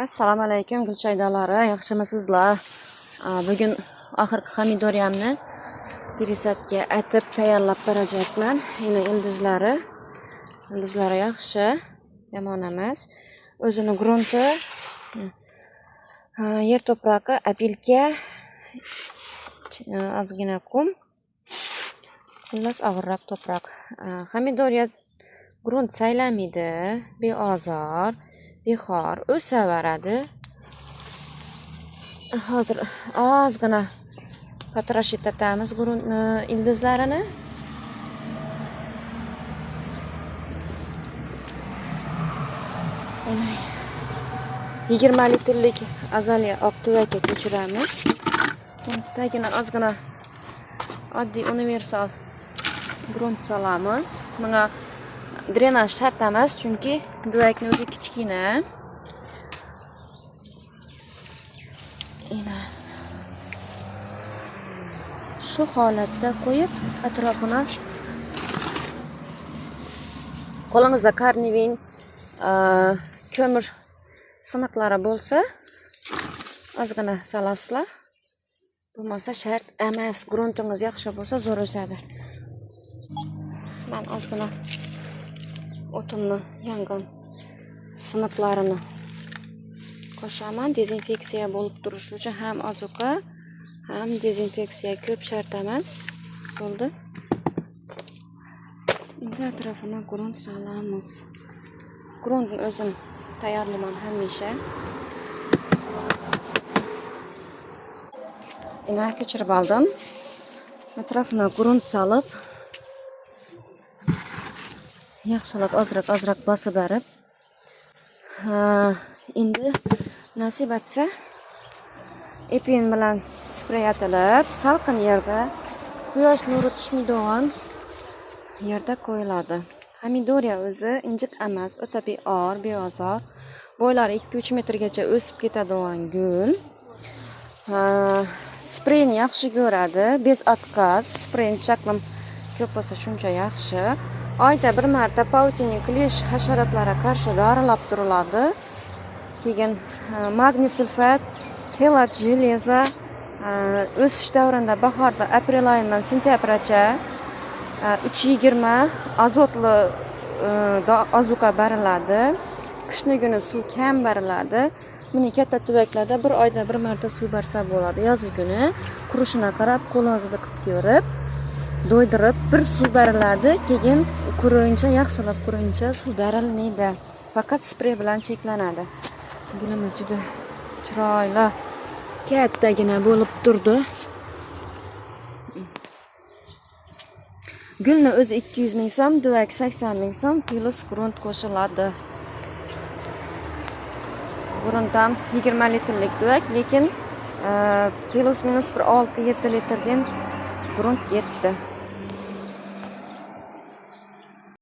Assalomu alaykum gulchaydalari, yaxshimisizlar? Bugun oxirgi pomidoriyamni peresatga atib tayyorlab berajakman. Endi ildizlari yaxshi, yomon emas. O'zini grunti, yer to'prog'i, apilka, ozgina qum, xullas og'irroq to'proq. Pomidoriya grunt saylamaydi, beozor, bexor o'saveradi. Hozir ozgina potrashib etamiz gruntni ildizlarini. Mana 20 litrlik azaliya oq tuvakka ko'chiramiz. Tagini ozgina oddiy universal grunt solamiz. Bunga drenaj shart emas, chunki tuvakni o'zi kichkina. Shu holatda qo'yib, atrofini qo'lingizda karnivin ko'mir siniqlari bo'lsa, ozgina solasizlar. Bo'lmasa shart emas. Gruntingiz yaxshi bo'lsa zo'r o'sadi. Men ozgina o'tinni yongan siniqlarini qo'shaman. Dezinfeksiya bo'lib turishi uchun ham ozuqa, ham dezinfeksiya ko'p shart emas. Bo'ldi. Endi atrofini grunt solamiz. Gruntni o'zim tayyorlayman hamisha. Endi ko'chirib oldim. Atrofini grunt solib, yaxshilab ozroq bosib berib, endi nasib etsa epin bilan sprey atilib, salqin yerda, quyosh nuri tushmaydigan yerda qo'yiladi. Pomidoriya o'zi injiq emas, o'ta beozor, bo'ylari 2-3 metrgacha o'sib ketadigan gul. Spreyni yaxshi ko'radi, bez отказ, spreyni chaqlim ko'p bo'lsa shuncha yaxshi. Oyda bir marta pautinik klish hasharotlarga qarshi dorilab turiladi. Keyin magniy sulfat, telat, железо o'sish davrida bahorda aprel oyidan sentyabrgacha 320 azotli ozuqa beriladi. Qishni kuni suv kam beriladi. Buni katta tuvaklarda bir oyda bir marta suv bersa bo'ladi. Yoz kuni qurishini qarab, qo'lingizda qilib ko'rib, doydirib bir suv beriladi. Keyin quriyincha, yaxshilab quriyincha suv berilmaydi. Faqat sprey bilan cheklanadi. Gulimiz juda chiroyli, kattagina bo'lib turdi. Gulni o'zi 200 ming so'm, duvak 80 ming so'm, plus grunt qo'shiladi. Grunt ham 20 litrlik duvak, lekin plus minus bir 6-7 litrdan grunt ketdi.